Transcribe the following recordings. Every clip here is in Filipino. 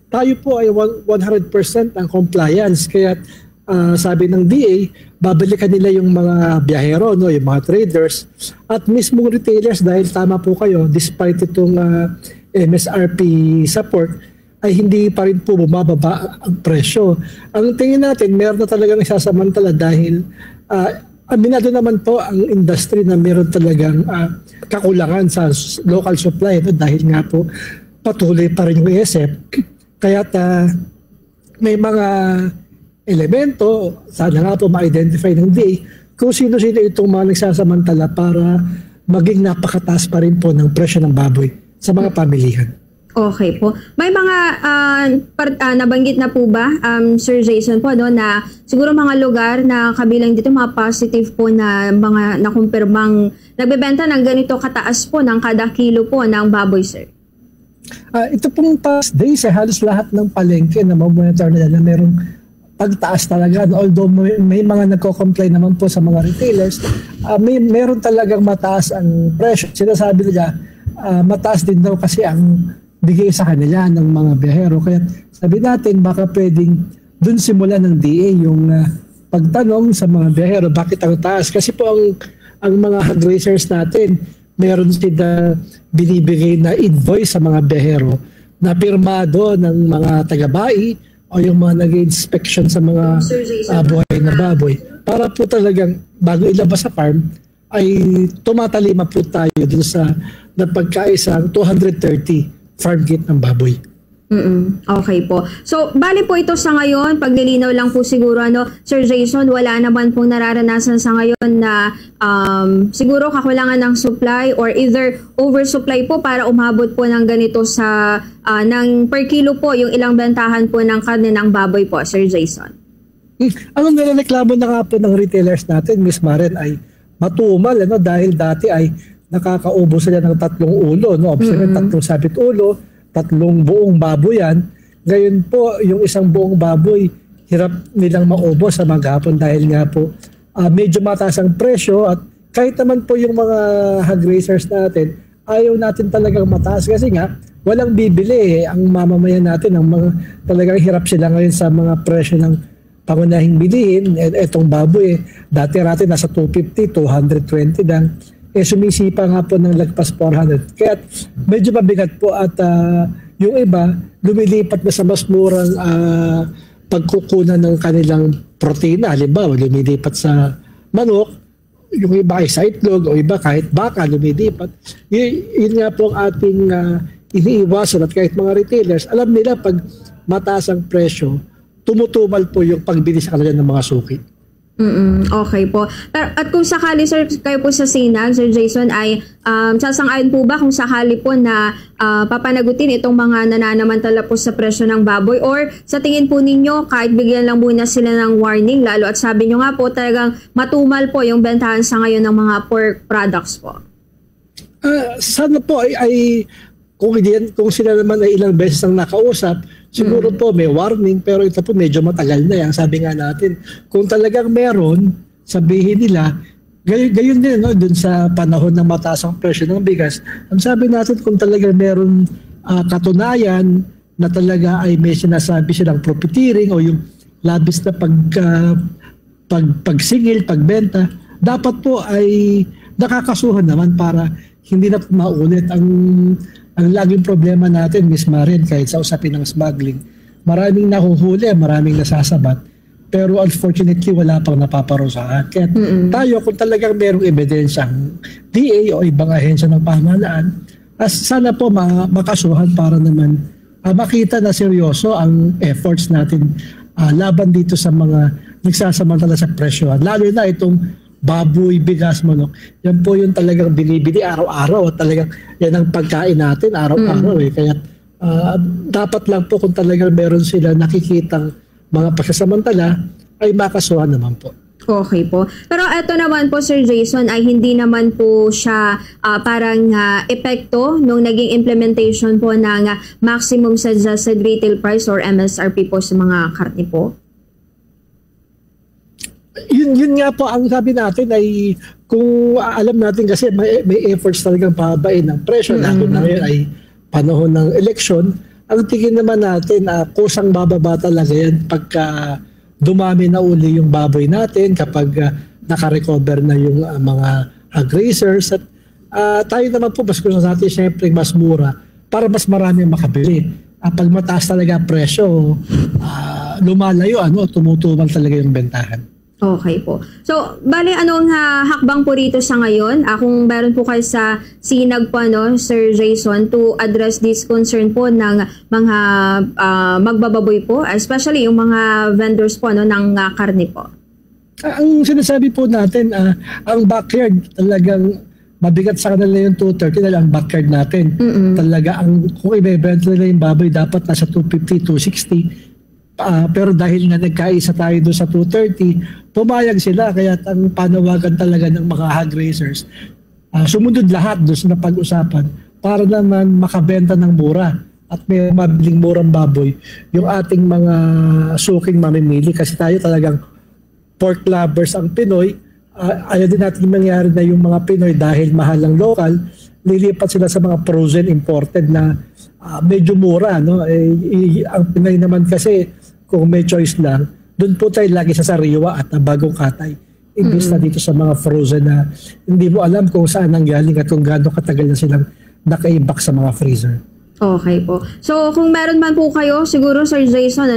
tayo po ay 100% ang compliance. Kaya sabi ng DA, babalikan nila yung mga biyahero, no, yung mga traders at mismong retailers dahil tama po kayo, despite itong MSRP support, ay hindi pa rin po bumababa ang presyo. Ang tingin natin, meron na talagang isasamantala dahil aminado naman po ang industry na meron talagang kakulangan sa local supply, no? Dahil nga po patuloy pa rin yung ESF. Kaya may mga elemento, sana nga po ma-identify ng DA kung sino-sino itong mga nagsasamantala para maging napakataas pa rin po ng presyo ng baboy sa mga pamilihan. Okay po. May mga nabanggit na po ba, Sir Jason po, no, na siguro mga lugar na kabilang dito, mga positive po na mga nakumpirmang nagbebenta ng ganito kataas po ng kada kilo po ng baboy, sir? Ito pong past days, halos lahat ng palengke na mamonitor nila na merong pagtaas talaga. Although may mga nagko-complain naman po sa mga retailers, meron talagang mataas ang presyo. Sinasabi nila, mataas din daw kasi ang bigay sa kanila ng mga biyahero. Kaya sabi natin, baka pwedeng dun simulan ng DA yung pagtanong sa mga biyahero, bakit ang taas? Kasi po ang mga hog raisers natin, meron sila binibigay na invoice sa mga biyahero na pirmado ng mga taga-bai o yung mga nag-inspection sa mga buhay na baboy. Para po talagang bago ilabas sa farm, ay tumatalima po tayo dun sa napagkaisang 230 farm gate ng baboy. Okay po. So, bali po ito sa ngayon, paglilinaw lang po siguro, Sir Jason, wala naman pong nararanasan sa ngayon na siguro kakulangan ng supply or either oversupply po para umabot po ng ganito sa ng per kilo po yung ilang bentahan po ng karne ng baboy po, Sir Jason. Ang nireklamo na nga po ng retailers natin, Miss Maren, ay matumal, dahil dati ay nakakaubo sila ng 3 ulo, Observe, 3 sabit ulo, 3 buong baboy yan. Ngayon po, yung isang buong baboy, hirap nilang maubos sa maghapon dahil nga po medyo mataas ang presyo at kahit naman po yung mga hog raisers natin, ayaw natin talagang mataas kasi nga walang bibili. Ang mamamayan natin, talagang hirap sila ngayon sa mga presyo ng pangunahing bilihin. Etong baboy, dati natin nasa 250, 220 lang. Sumisipa nga po ng lagpas 400. Kaya medyo mabigat po at yung iba lumilipat na sa mas murang pagkukunan ng kanilang protina. Halimbawa, lumilipat sa manok, yung iba ay sa itlog, o iba kahit baka lumilipat. Yun nga po ang ating iniiwasan at kahit mga retailers, alam nila pag mataas ang presyo, tumutumal po yung pagbili sa kanila ng mga suki. Okay po. Pero, at kung sakali, sir, kayo po sa SINAG, Sir Jason, ay sasang-ayon po ba kung sakali po na papanagutin itong mga nananamantala po sa presyo ng baboy, or sa tingin po ninyo kahit bigyan lang muna sila ng warning, lalo at sabi nyo nga po talagang matumal po yung bentahan sa ngayon ng mga pork products po? Sana po ay kung sila naman ay ilang beses ang nakausap, siguro po may warning, pero ito po medyo matagal na yan. Sabi nga natin, kung talagang meron, sabihin nila, gayon din dun sa panahon ng mataas ang presyo ng bigas. Ang sabi natin, kung talagang meron katunayan na talaga ay may sinasabi silang profiteering o yung labis na pagsingil, pagbenta, dapat po ay nakakasuhan naman para hindi na maulit. Ang laging problema natin, Miss Maren, kahit sa usapin ng smuggling, maraming nahuhuli, maraming nasasabat, pero unfortunately wala pang napaparusahan. Kaya tayo, kung talagang merong ebidensyang DA o ibang ahensya ng pamahalaan, sana po makasuhan para naman makita na seryoso ang efforts natin laban dito sa mga nagsasamantala sa presyo. Lalo na itong baboy, bigas, manok. Yan po yung talagang binibili araw-araw at talagang yan ang pagkain natin araw-araw. Kaya dapat lang po kung talagang meron sila nakikitang mga pagsasamantala ay makasuhan naman po. Okay po. Pero ito naman po, Sir Jason, ay hindi naman po siya parang epekto nung naging implementation po ng maximum suggested retail price or MSRP po sa mga karne po? Yun nga po ang sabi natin ay kung alam natin kasi may efforts talagang pababain ng presyo, lalo na ngayon ay panahon ng eleksyon, ang tingin naman natin, kusang bababa talaga yan pagka dumami na uli yung baboy natin, kapag nakarecover na yung mga grazers. At tayo naman po, mas gusto natin syempre mas mura para mas marami makabili. Pag mataas talaga ang presyo, lumalayo, tumutumal talaga yung bentahan. Okay po. So, bale, anong hakbang po rito sa ngayon? Kung meron po kayo sa sinag po, Sir Jason, to address this concern po ng mga magbababoy po, especially yung mga vendors po ng karne po. Ang sinasabi po natin, ang backyard talagang mabigat sa kanila yung 230 dahil ang backyard natin. Talaga, kung ibebenta nila yung baboy, dapat nasa 250, 260. Pero dahil nga nagkaisa tayo doon sa 230, pumayag sila. Kaya ang panawagan talaga ng mga hog raisers, sumunod lahat doon sa napag-usapan para naman makabenta ng mura at may mabiling murang baboy yung ating mga suking mamimili. Kasi tayo talagang pork lovers ang Pinoy. Ayaw din natin mangyari na yung mga Pinoy dahil mahal ang local, lilipat sila sa mga frozen imported na medyo mura. Ang Pinoy naman kasi, kung may choice lang, doon po tayo lagi sa sariwa at bagong katay. Imbis na dito sa mga frozen na hindi mo alam kung saan nanggaling at kung gaano katagal na silang nakaibak sa mga freezer. Okay po. So, kung meron man po kayo, siguro Sir Jason,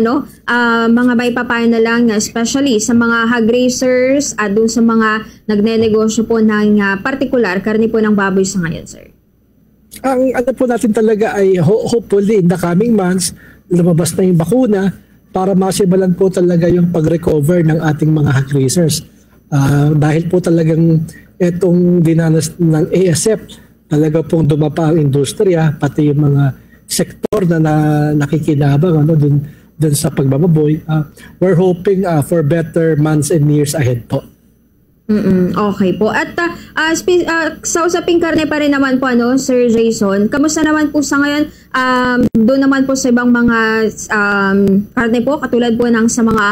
mga maipapayo na lang, especially sa mga hog raisers at dun sa mga nagnenegosyo po ng particular, karne po ng baboy sa ngayon, sir. Ang po natin talaga ay hopefully in the coming months, lumabas na yung bakuna para masimulan po talaga yung pag-recover ng ating mga hog raisers. Dahil po talagang itong dinanas ng ASF, talaga pong dumapa ang industriya, pati yung mga sektor na nakikinabang dun sa pagbababoy. We're hoping for better months and years ahead po. Okay po. At sa usaping karne pa rin naman po, Sir Jason, kamusta naman po sa ngayon? Doon naman po sa ibang mga karne po, katulad po ng sa mga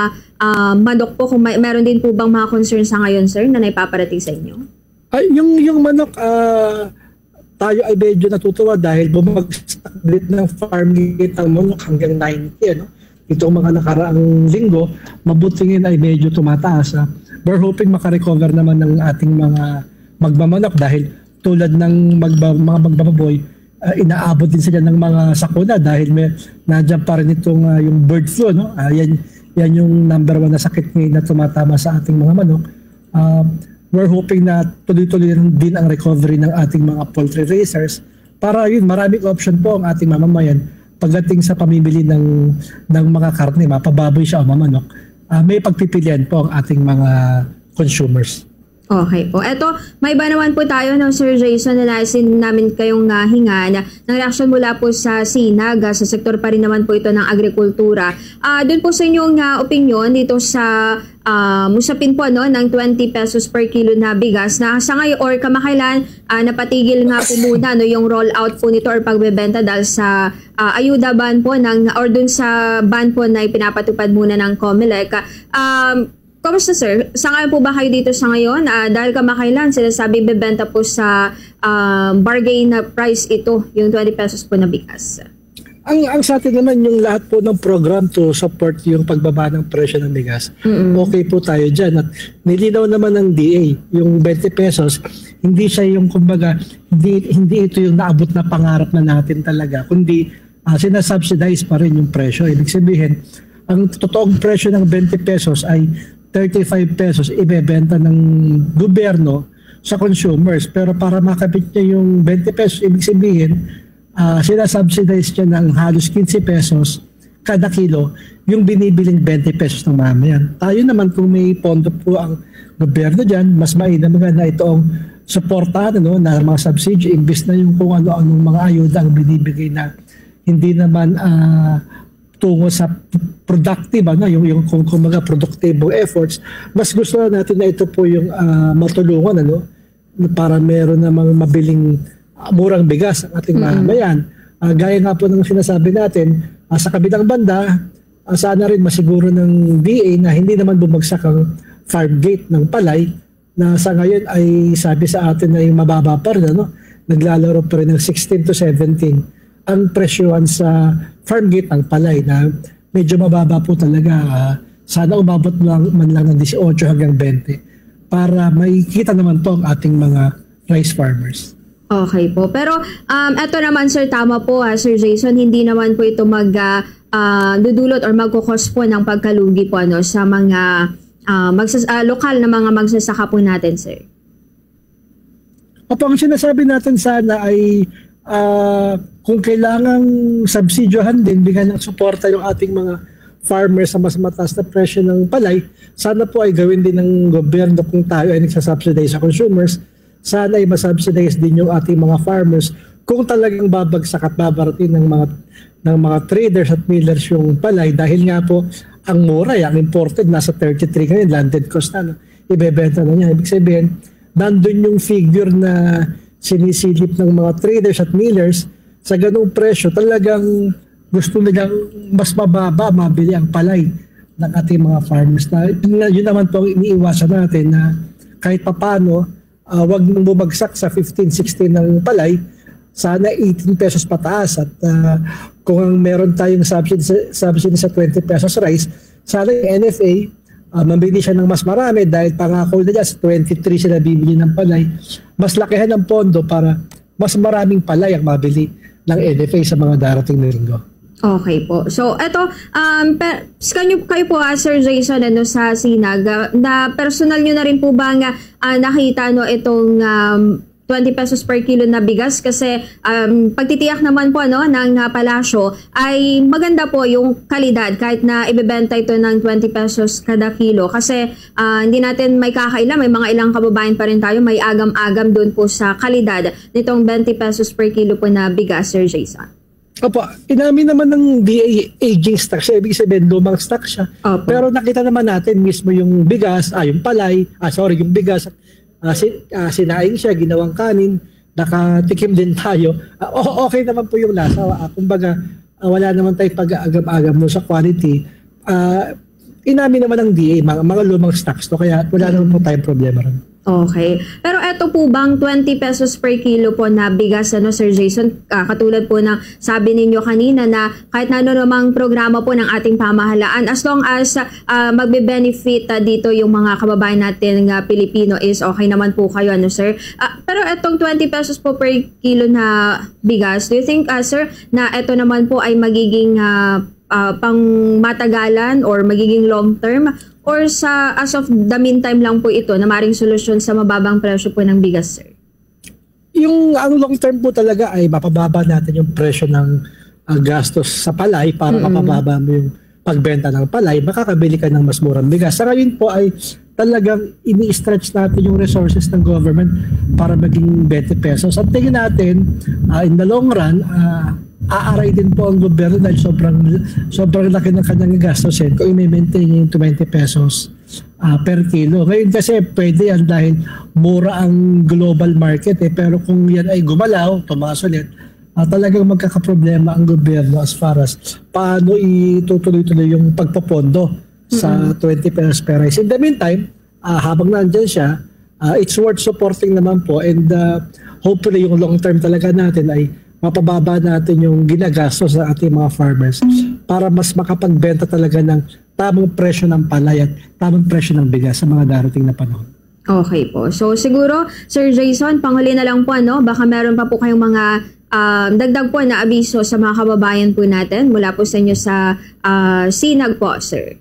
manok po, kung meron din po bang mga concern sa ngayon, sir, na naipaparating sa inyo? Yung manok, tayo ay medyo natutuwa dahil bumagsak din ng farm gate ang manok hanggang 90. Itong mga nakaraang linggo, mabutingin ay medyo tumataas. We're hoping makarecover naman ng ating mga magmamanok dahil tulad ng mga magbababoy, inaabot din sila ng mga sakuna dahil nandiyan pa rin itong yung bird flu. Yan yung number 1 na sakit ngayon na tumatama sa ating mga manok. We're hoping na tuloy-tuloy din ang recovery ng ating mga poultry raisers para yun, maraming option po ang ating mamamayan pagdating sa pamimili ng mga karne, mapababoy siya o mamanok. May pagpipilian po ang ating mga consumers. Okay po. Eto, may iba naman po tayo, Sir Jason, na naisin namin kayong hinga ng reaksyon mula po sa sinag, sa sektor pa rin naman po ito ng agrikultura. Doon po sa inyong opinion dito sa musapin po ng 20 pesos per kilo na bigas na sa ngayon or kamakailan napatigil nga po muna yung roll out po nito or pagbebenta dahil sa ayuda ban po or dun sa ban po na ipinapatupad muna ng COMELEC. Kamusta, sir? Sangayon po ba kayo dito sa ngayon? Dahil kamakailan sinasabi bebenta po sa bargain na price ito, yung 20 pesos po na bigas. Ang sa atin naman yung lahat po ng program to support yung pagbaba ng presyo ng bigas. Okay po tayo dyan. At nilinaw naman ng DA, yung 20 pesos, hindi siya yung kumbaga, hindi ito yung naabot na pangarap na natin talaga, kundi sinasubsidize pa rin yung presyo. Ibig sabihin, ang totoong presyo ng 20 pesos ay 35 pesos ibebenta ng gobyerno sa consumers. Pero para makabit niya yung 20 pesos, ibig sabihin, sinasubsidize niya ng halos 15 pesos kada kilo yung binibiling 20 pesos ng mamayan. Tayo naman kung may pondo po ang gobyerno dyan, mas mainam na itong supportahan na mga subsidy, imbis na yung kung ano-anong mga ayuda ang binibigay na hindi naman tungo sa productive, yung kumbaga productive efforts. Mas gusto natin na ito po yung matulungan para meron namang mabiling murang bigas ang ating mamamayan. Gaya nga po ng sinasabi natin, sa kabilang banda, sana rin masiguro ng DA na hindi naman bumagsak ang farm gate ng palay na sa ngayon ay sabi sa atin na yung mababa pa rin, naglalaro pa rin ng 16 to 17. ang presyohan sa farm gate ng palay na medyo mababa po talaga. Sana umabot man lang ng 18 hanggang 20 para makikita naman po ang ating mga rice farmers. Okay po. Pero eto naman sir, tama po Sir Jason, hindi naman po ito dudulot or magkukos po ng pagkalugi po sa mga lokal na mga magsasaka po natin, sir. Opo, ang sinasabi natin sana ay kung kailangang subsidyohan din, bigyan ng suporta yung ating mga farmers sa mas mataas na presyo ng palay, sana po ay gawin din ng gobyerno kung tayo ay nagsasubsidize sa consumers. Sana ay masubsidize din yung ating mga farmers kung talagang babagsak at babarating ng mga traders at millers yung palay dahil nga po ang mura, ang imported nasa 33 ngayon, landed cost na, ibebenta na niya. Ibig sabihin, nandun yung figure na sinisilip ng mga traders at millers sa ganung presyo, talagang gusto nilang mas mababa mabili ang palay ng ating mga farmers. Yun naman po ang iniiwasan natin na kahit papano, wag nang bumagsak sa 15-16 ng palay, sana 18 pesos pataas. At kung meron tayong subsidy sa 20 pesos rice, sana yung NFA, mabili siya ng mas marami dahil pangako nila sa 23 sila bibili ng palay. Mas lakihan ang pondo para mas maraming palay ang mabili ng NFA sa mga darating na linggo. Okay po. So, eto, kayo po, Sir Jason, sa Sinag, na personal nyo na rin po ba nga nakita itong 20 pesos per kilo na bigas? Kasi pagtitiyak naman po ng palasyo ay maganda po yung kalidad kahit na ibebenta ito ng 20 pesos kada kilo. Kasi hindi natin may kakaila, may mga ilang kababayan pa rin tayo, may agam-agam doon po sa kalidad nitong 20 pesos per kilo po na bigas, Sir Jason. Opo, inamin naman ng DA aging stock siya, ibig sabihin lumang stock siya. Opo. Pero nakita naman natin mismo yung bigas, yung palay, yung bigas, sinaing siya, ginawang kanin, nakatikim din tayo. Okay naman po yung lasa. Kumbaga, wala naman tayong pag-agam-agam no sa quality. Inamin naman ng DA, mga lumang stocks to, kaya wala naman po tayong problema rin. Okay. Pero eto po bang 20 pesos per kilo po na bigas, Sir Jason, katulad po ng sabi ninyo kanina na kahit na namang programa po ng ating pamahalaan, as long as magbe-benefit dito yung mga kababayan natin Pilipino is okay naman po kayo, sir? Pero etong 20 pesos po per kilo na bigas, do you think, sir, na eto naman po ay magiging pang matagalan or magiging long term? Or as of the meantime lang po ito na maring solusyon sa mababang presyo po ng bigas, sir? Ang long term po talaga ay mapababa natin yung presyo ng gastos sa palay para mapababa mo yung pagbenta ng palay, makakabili ka ng mas murang bigas. Sa ngayon po ay talagang ini-stretch natin yung resources ng government para maging 20 pesos. At tingin natin, in the long run, aaray din po ang gobyerno dahil sobrang laki ng kanyang gastos kung i-maintain yung 20 pesos per kilo. Ngayon kasi pwede yan dahil mura ang global market pero kung yan ay gumalaw, tumaas ulit, talagang magkakaproblema ang gobyerno as far as paano itutuloy-tuloy yung pagpapondo sa 20 pesos per rice. In the meantime, habang nandyan siya, it's worth supporting naman po and hopefully yung long term talaga natin ay mapababa natin yung ginagastos sa ating mga farmers para mas makapagbenta talaga ng tamang presyo ng palay at tamang presyo ng bigas sa mga darating na panahon. Okay po. So siguro, Sir Jason, panghuli na lang po, baka meron pa po kayong mga dagdag po na abiso sa mga kababayan po natin mula po sa inyo sa Sinag po, sir.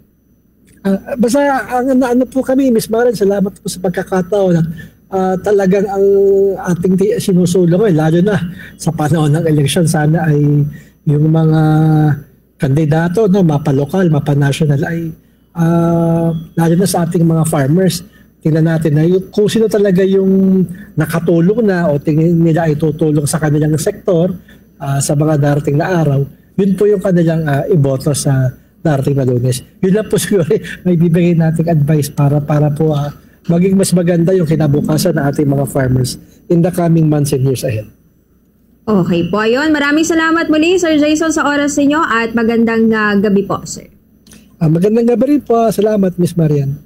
Basta ano po kami, Miss Maren, salamat po sa pagkakataon at talagang ang ating sinusulong lalo na sa panahon ng eleksyon, sana ay yung mga kandidato mapalokal, mapanational ay lalo na sa ating mga farmers, tingnan natin na kung sino talaga yung nakatulong na o tingin nila ay tutulong sa kanilang sektor sa mga darating na araw, yun po yung kanilang iboto sa darating na Lunes. Yun lang po siguro may bibigay nating advice para po maging mas maganda yung kinabukasan ng ating mga farmers in the coming months and years ahead. Okay po. Ayun. Maraming salamat muli, Sir Jason, sa oras ninyo at magandang gabi po, sir. Magandang gabi rin po. Salamat, Miss Marian.